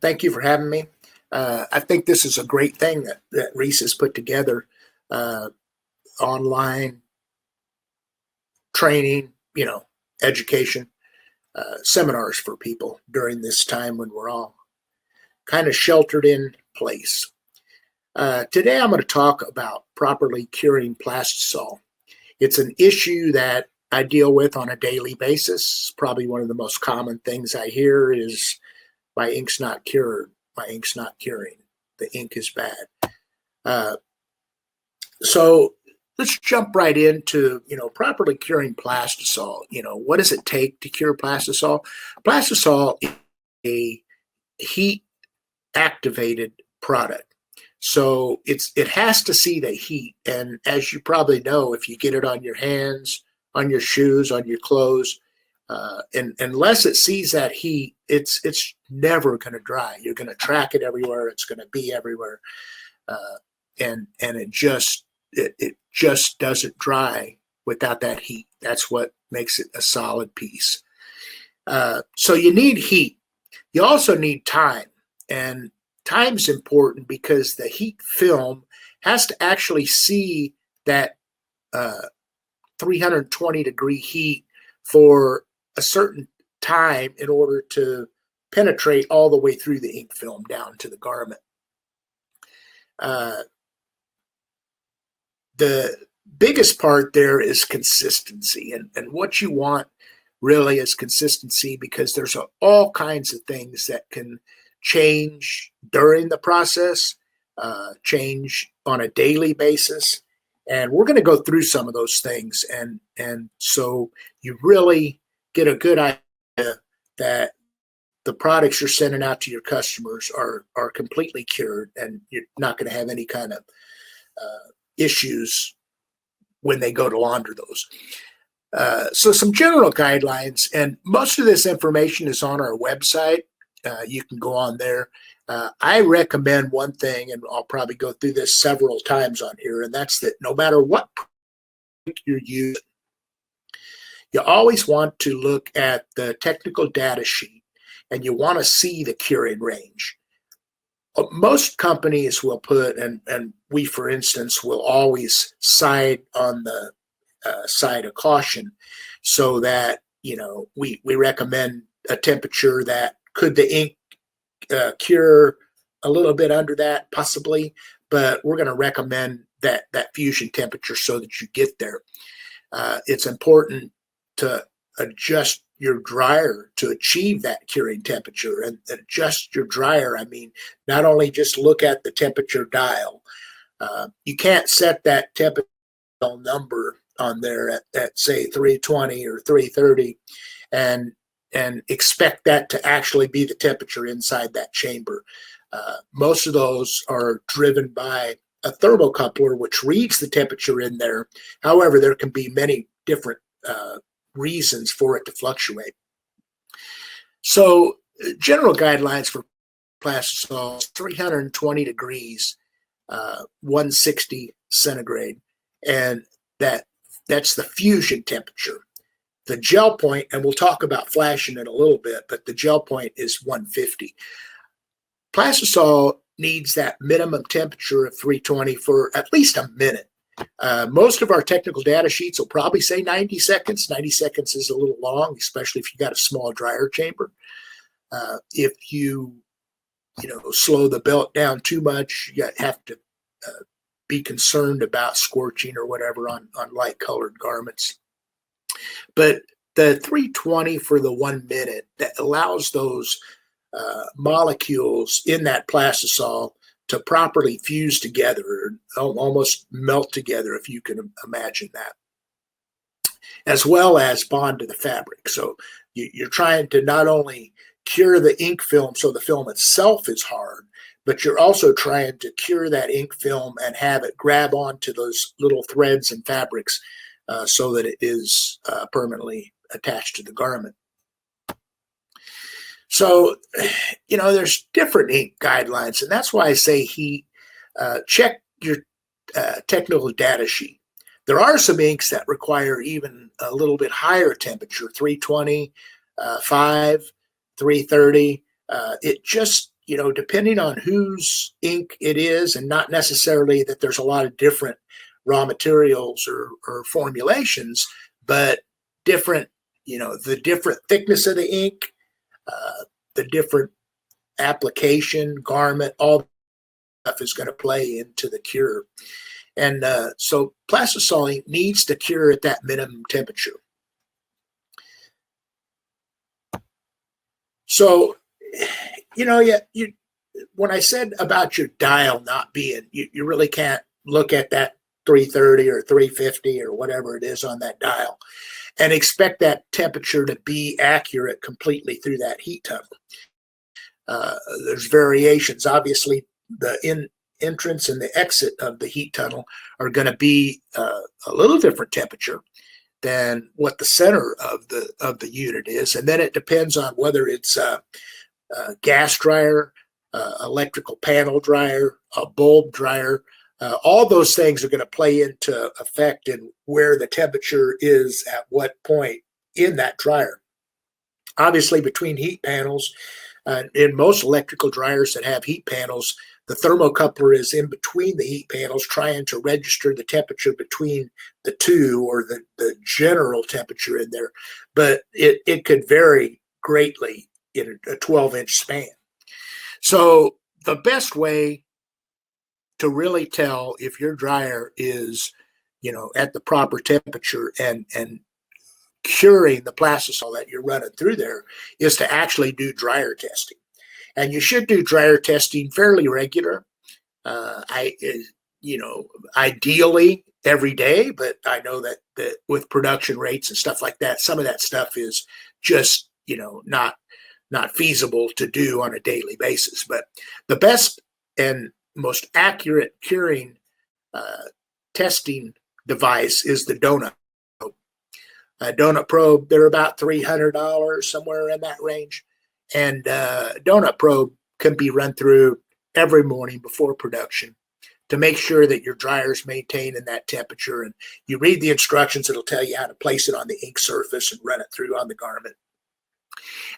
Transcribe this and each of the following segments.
Thank you for having me. I think this is a great thing that Reece has put together, uh, online training, education, seminars for people during this time when we're all kind of sheltered in place. Today, I'm going to talk about properly curing plastisol. It's an issue that I deal with on a daily basis. Probably one of the most common things I hear is my ink's not cured. My ink's not curing. The ink is bad. Uh, so let's jump right into, properly curing plastisol. What does it take to cure plastisol? Plastisol is a heat activated product. So it has to see the heat. And as you probably know, if you get it on your hands, on your shoes, on your clothes, and unless it sees that heat, it's never going to dry. You're going to track it everywhere. It's going to be everywhere, and it just doesn't dry without that heat. That's what makes it a solid piece. So you need heat. You also need time, and time's important because the heat film has to actually see that 320-degree heat for a certain time in order to penetrate all the way through the ink film down to the garment. The biggest part there is consistency, and what you want really is consistency, because there's all kinds of things that can change during the process, change on a daily basis, and we're going to go through some of those things, and so you really get a good idea that the products you're sending out to your customers are completely cured, and you're not going to have any kind of issues when they go to launder those. So some general guidelines, and most of this information is on our website. You can go on there. I recommend one thing, and I'll probably go through this several times on here, and that's that no matter what you're using, you always want to look at the technical data sheet, and you want to see the curing range. Most companies will put, and we, for instance, will always side on the side of caution, so that, we recommend a temperature that could the ink cure a little bit under that, possibly, but we're going to recommend that fusion temperature so that you get there. It's important to adjust your dryer to achieve that curing temperature, and adjust your dryer. I mean, not only just look at the temperature dial. You can't set that temperature number on there at say 320 or 330 and expect that to actually be the temperature inside that chamber. Most of those are driven by a thermocoupler, which reads the temperature in there. However, there can be many different reasons for it to fluctuate. So general guidelines for plastisol: 320 degrees, 160 centigrade, and that's the fusion temperature. The gel point, and we'll talk about flashing in a little bit, but the gel point is 150. Plastisol needs that minimum temperature of 320 for at least a minute. Most of our technical data sheets will probably say 90 seconds. 90 seconds is a little long, especially if you got a small dryer chamber. If you slow the belt down too much, you have to be concerned about scorching or whatever on light colored garments. But the 320 for the 1 minute, that allows those molecules in that plastisol to properly fuse together, almost melt together, if you can imagine that, as well as bond to the fabric. So you're trying to not only cure the ink film so the film itself is hard, but you're also trying to cure that ink film and have it grab onto those little threads and fabrics, so that it is permanently attached to the garment. So, there's different ink guidelines, and that's why I say check your technical data sheet. There are some inks that require even a little bit higher temperature, 320, 5, 330. It just, depending on whose ink it is, and not necessarily that there's a lot of different raw materials or formulations, but different, the different thickness of the ink, the different application, garment, all stuff is going to play into the cure. And so Plastisol ink needs to cure at that minimum temperature. So, when I said about your dial not being, you really can't look at that 330 or 350 or whatever it is on that dial and expect that temperature to be accurate completely through that heat tunnel. There's variations. Obviously, the entrance and the exit of the heat tunnel are going to be a little different temperature than what the center of the unit is, and then it depends on whether it's a gas dryer, electrical panel dryer, a bulb dryer. All those things are going to play into effect in where the temperature is at what point in that dryer. Obviously, between heat panels, in most electrical dryers that have heat panels, the thermocoupler is in between the heat panels trying to register the temperature between the two, or the general temperature in there. But it could vary greatly in a 12-inch span. So the best way to really tell if your dryer is, at the proper temperature and curing the Plastisol that you're running through there is to actually do dryer testing. And you should do dryer testing fairly regular. Ideally every day, but I know that with production rates and stuff like that, some of that stuff is just, not feasible to do on a daily basis. But the best and most accurate curing testing device is the donut probe. Donut probe, they're about $300, somewhere in that range. And donut probe can be run through every morning before production to make sure that your dryer is maintaining that temperature. And you read the instructions, it'll tell you how to place it on the ink surface and run it through on the garment.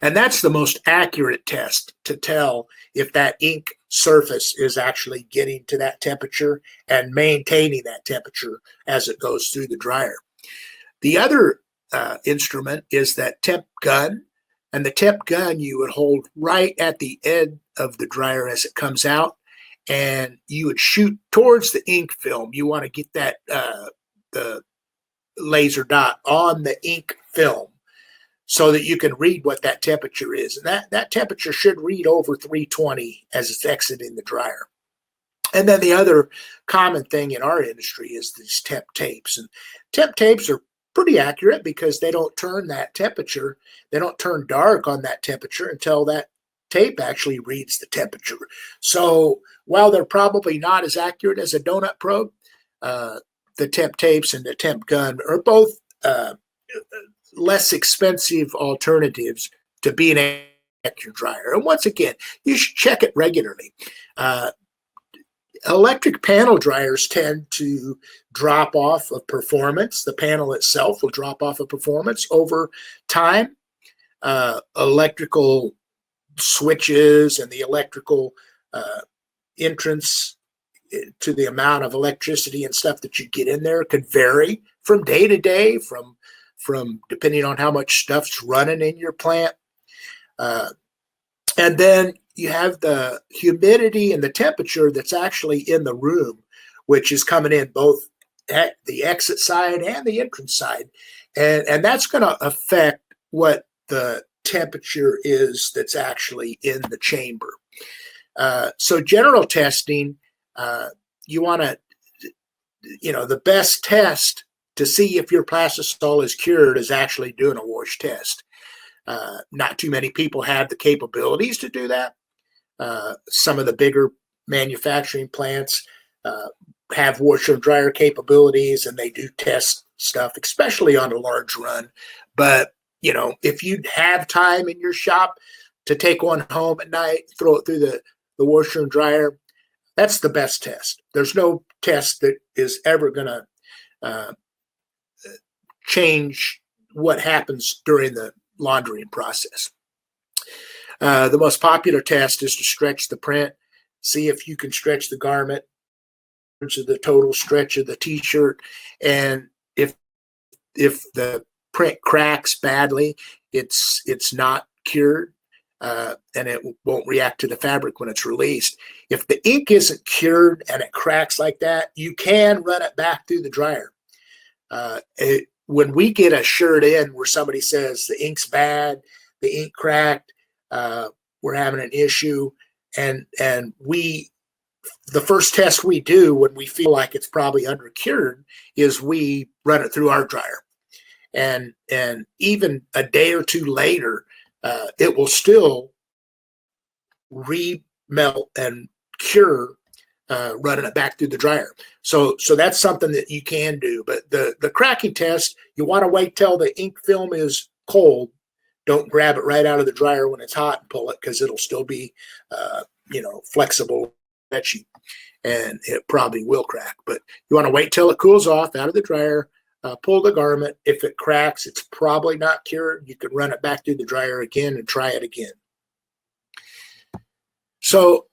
And that's the most accurate test to tell if that ink surface is actually getting to that temperature and maintaining that temperature as it goes through the dryer. The other instrument is that temp gun. And the temp gun you would hold right at the end of the dryer as it comes out, and you would shoot towards the ink film. You want to get that the laser dot on the ink film so that you can read what that temperature is. And that temperature should read over 320 as it's exiting the dryer. And then the other common thing in our industry is these temp tapes. And temp tapes are pretty accurate because they don't turn that temperature. They don't turn dark on that temperature until that tape actually reads the temperature. So while they're probably not as accurate as a donut probe, the temp tapes and the temp gun are both less expensive alternatives to being at your dryer. And once again, you should check it regularly. Electric panel dryers tend to drop off of performance. The panel itself will drop off of performance over time. Electrical switches and the electrical entrance to the amount of electricity and stuff that you get in there could vary from day to day, from depending on how much stuff's running in your plant. And then you have the humidity and the temperature that's actually in the room, which is coming in both at the exit side and the entrance side. And that's going to affect what the temperature is that's actually in the chamber. So general testing, you want to, the best test to see if your Plastisol is cured is actually doing a wash test. Not too many people have the capabilities to do that. Some of the bigger manufacturing plants have washer and dryer capabilities, and they do test stuff, especially on a large run. But, if you have time in your shop to take one home at night, throw it through the washer and dryer, that's the best test. There's no test that is ever going to change what happens during the laundering process. The most popular test is to stretch the print. See if you can stretch the garment to the total stretch of the t-shirt. And if the print cracks badly, it's not cured, and it won't react to the fabric when it's released. If the ink isn't cured and it cracks like that, you can run it back through the dryer. When we get a shirt in where somebody says the ink's bad, the ink cracked, we're having an issue, and the first test we do when we feel like it's probably undercured is we run it through our dryer, and even a day or two later, it will still remelt and cure, running it back through the dryer. So that's something that you can do. But the cracking test, you want to wait till the ink film is cold. Don't grab it right out of the dryer when it's hot and pull it, because it'll still be, flexible, stretchy, and it probably will crack. But you want to wait till it cools off out of the dryer, pull the garment. If it cracks, it's probably not cured. You can run it back through the dryer again and try it again. So,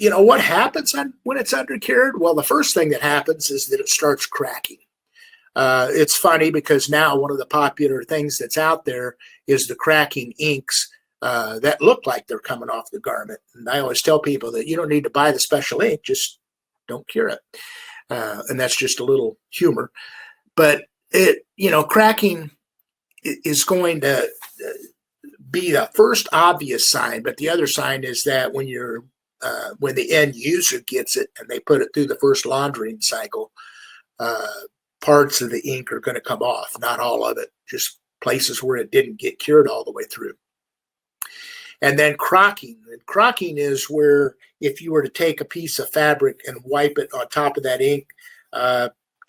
what happens when it's undercured? Well, the first thing that happens is that it starts cracking. It's funny because now one of the popular things that's out there is the cracking inks that look like they're coming off the garment. And I always tell people that you don't need to buy the special ink, just don't cure it. And that's just a little humor. But cracking is going to be the first obvious sign. But the other sign is that when the end user gets it and they put it through the first laundering cycle, parts of the ink are going to come off, not all of it, just places where it didn't get cured all the way through. And then crocking. And crocking is where if you were to take a piece of fabric and wipe it on top of that ink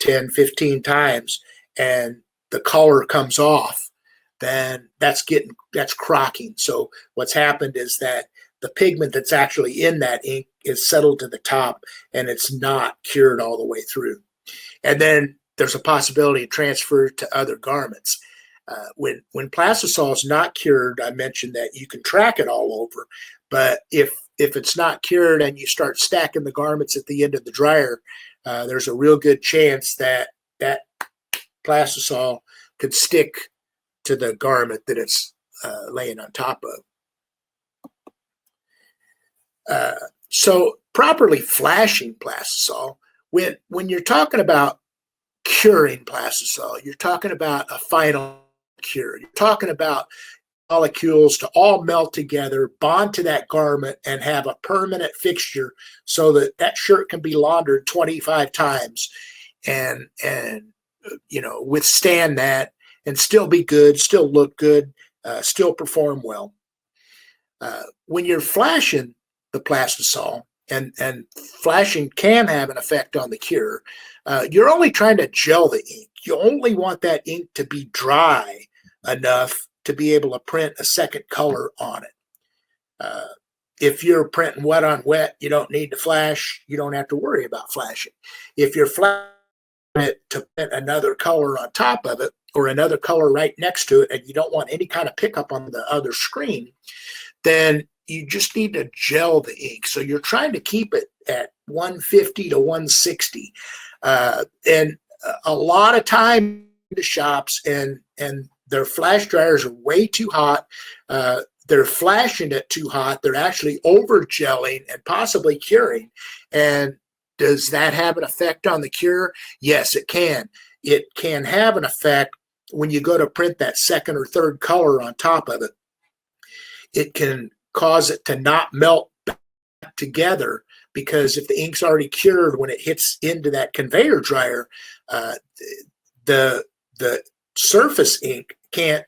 10, 15 times and the color comes off, then that's crocking. So what's happened is that the pigment that's actually in that ink is settled to the top and it's not cured all the way through. And then there's a possibility of transfer to other garments. When Plastisol is not cured, I mentioned that you can track it all over. But if it's not cured and you start stacking the garments at the end of the dryer, there's a real good chance that Plastisol could stick to the garment that it's laying on top of. So properly flashing Plastisol, when you're talking about curing Plastisol, you're talking about a final cure. You're talking about molecules to all melt together, bond to that garment, and have a permanent fixture so that shirt can be laundered 25 times and withstand that and still be good, still look good, still perform well. When you're flashing the Plastisol, and flashing can have an effect on the cure, you're only trying to gel the ink. You only want that ink to be dry enough to be able to print a second color on it. If you're printing wet on wet, you don't need to flash. You don't have to worry about flashing. If you're flashing it to print another color on top of it or another color right next to it, and you don't want any kind of pickup on the other screen, then you just need to gel the ink. So you're trying to keep it at 150 to 160. And a lot of time the shops and their flash dryers are way too hot. They're flashing it too hot. They're actually over gelling and possibly curing. And does that have an effect on the cure? Yes, it can. It can have an effect when you go to print that second or third color on top of it. It can cause it to not melt back together, because if the ink's already cured, when it hits into that conveyor dryer, the surface ink can't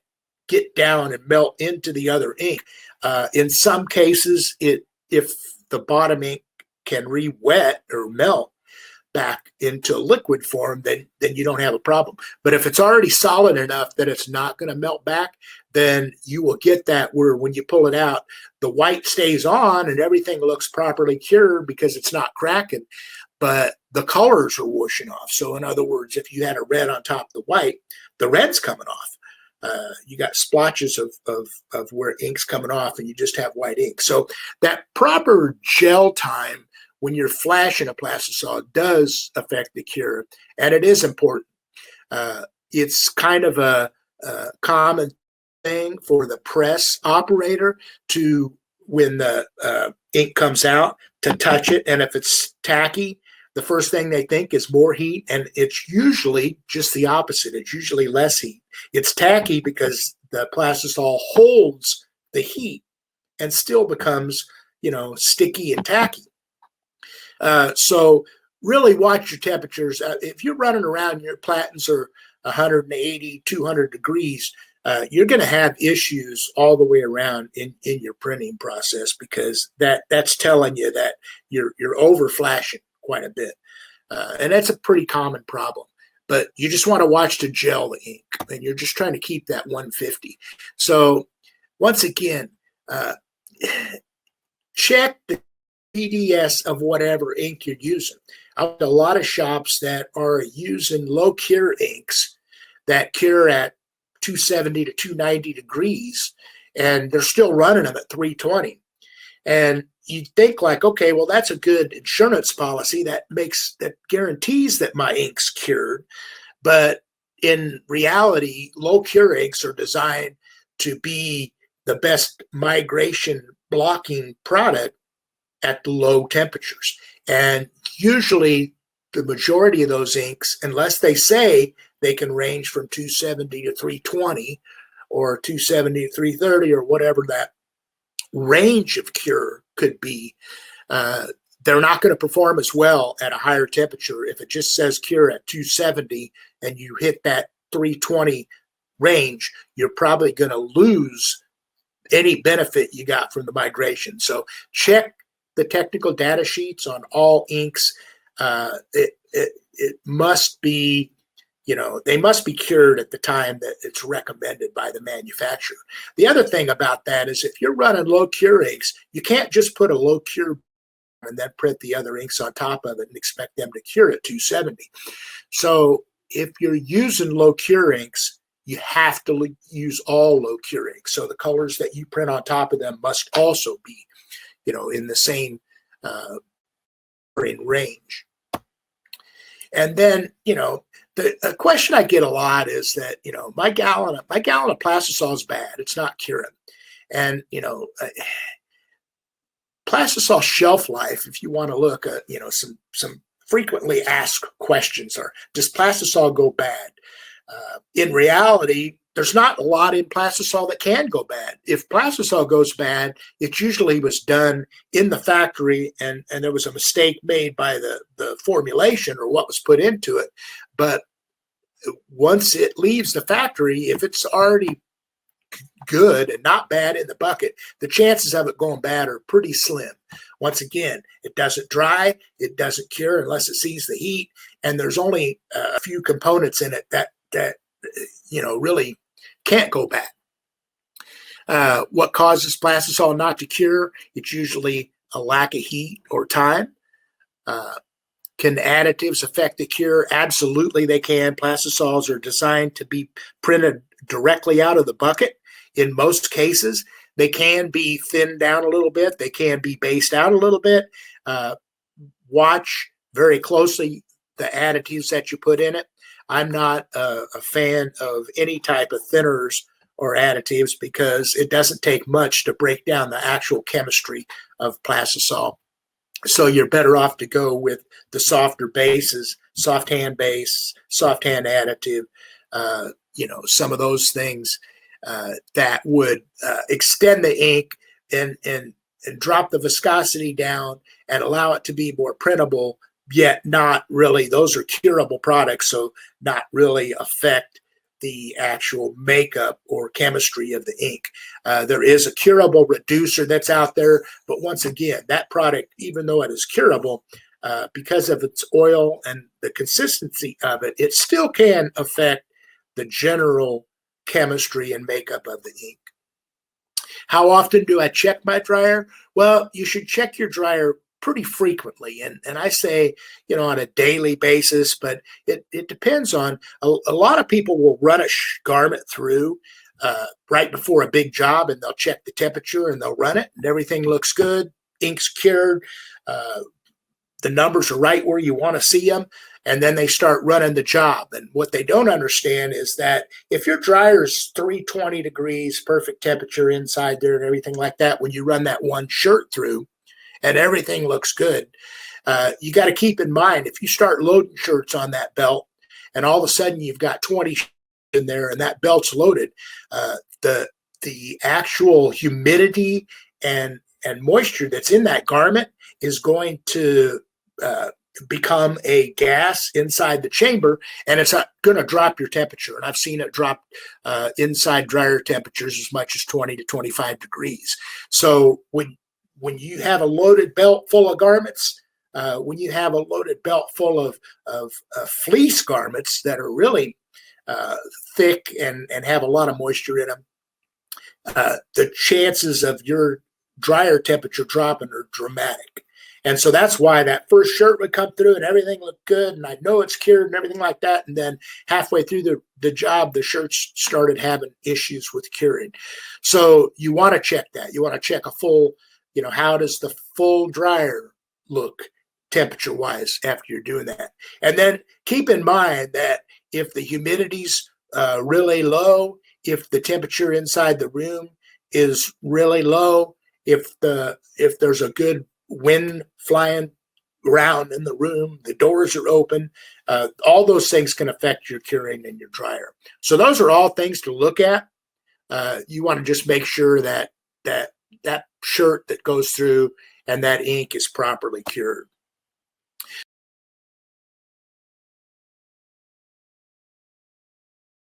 get down and melt into the other ink. In some cases, if the bottom ink can re-wet or melt back into liquid form, then you don't have a problem. But if it's already solid enough that it's not going to melt back, then you will get that where when you pull it out, the white stays on and everything looks properly cured because it's not cracking, but the colors are washing off. So in other words, if you had a red on top of the white, the red's coming off. You got splotches of where ink's coming off, and you just have white ink. So that proper gel time when you're flashing a Plastisol does affect the cure, and it is important. It's kind of a common thing for the press operator to, when the ink comes out, to touch it, and if it's tacky, the first thing they think is more heat, and it's usually just the opposite. It's usually less heat. It's tacky because the Plastisol holds the heat and still becomes, sticky and tacky. So really watch your temperatures. If you're running around, your platins are 180, 200 degrees, you're going to have issues all the way around in your printing process, because that's telling you that you're over flashing quite a bit. And that's a pretty common problem. But you just want to watch to gel the ink, and you're just trying to keep that 150. So once again, check the PDS of whatever ink you're using. I've got a lot of shops that are using low cure inks that cure at 270 to 290 degrees, and they're still running them at 320. And you think like, okay, well, that's a good insurance policy that guarantees that my ink's cured. But in reality, low cure inks are designed to be the best migration blocking product at the low temperatures. And usually the majority of those inks, unless they say they can range from 270 to 320 or 270 to 330 or whatever that range of cure could be, they're not going to perform as well at a higher temperature. If it just says cure at 270 and you hit that 320 range, you're probably going to lose any benefit you got from the migration. So check the technical data sheets on all inks. It must be, they must be cured at the time that it's recommended by the manufacturer. The other thing about that is if you're running low cure inks, you can't just put a low cure and then print the other inks on top of it and expect them to cure at 270. So if you're using low cure inks, you have to use all low cure inks. So the colors that you print on top of them must also be, in the same range. And then, the question I get a lot is that, my gallon of Plastisol is bad. It's not curing. And, Plastisol shelf life, if you want to look at, some frequently asked questions are, does Plastisol go bad? In reality, there's not a lot in Plastisol that can go bad. If Plastisol goes bad, it usually was done in the factory and there was a mistake made by the formulation or what was put into it. But once it leaves the factory, if it's already good and not bad in the bucket, the chances of it going bad are pretty slim. Once again, it doesn't dry, it doesn't cure unless it sees the heat, and there's only a few components in it that really can't go bad. What causes Plastisol not to cure? It's usually a lack of heat or time. Can additives affect the cure? Absolutely they can. Plastisols are designed to be printed directly out of the bucket. In most cases, they can be thinned down a little bit. They can be based out a little bit. Watch very closely the additives that you put in it. I'm not a fan of any type of thinners or additives because it doesn't take much to break down the actual chemistry of Plastisol. So you're better off to go with the softer bases, soft hand base, soft hand additive, some of those things that would extend the ink and drop the viscosity down and allow it to be more printable, yet not really, those are curable products, so not really affect the actual makeup or chemistry of the ink. There is a curable reducer that's out there, but once again, that product, even though it is curable, because of its oil and the consistency of it, it still can affect the general chemistry and makeup of the ink. How often do I check my dryer? Well, you should check your dryer pretty frequently. And I say, on a daily basis, but it depends on a lot of people will run a garment through right before a big job, and they'll check the temperature and they'll run it and everything looks good. Ink's cured. The numbers are right where you want to see them. And then they start running the job. And what they don't understand is that if your dryer is 320 degrees, perfect temperature inside there and everything like that, when you run that one shirt through and everything looks good, you got to keep in mind, if you start loading shirts on that belt and all of a sudden you've got 20 in there and that belt's loaded, the actual humidity and moisture that's in that garment is going to become a gas inside the chamber, and it's going to drop your temperature. And I've seen it drop inside dryer temperatures as much as 20 to 25 degrees. So when you have a loaded belt full of garments, when you have a loaded belt full of fleece garments that are really thick and have a lot of moisture in them, the chances of your dryer temperature dropping are dramatic. And so that's why that first shirt would come through and everything looked good, and I know it's cured and everything like that. And then halfway through the job, the shirts started having issues with curing. So you want to check that. You want to check a full, how does the full dryer look temperature-wise after you're doing that? And then keep in mind that if the humidity's really low, if the temperature inside the room is really low, if there's a good wind flying around in the room, the doors are open, all those things can affect your curing in your dryer. So those are all things to look at. You want to just make sure that shirt that goes through and that ink is properly cured.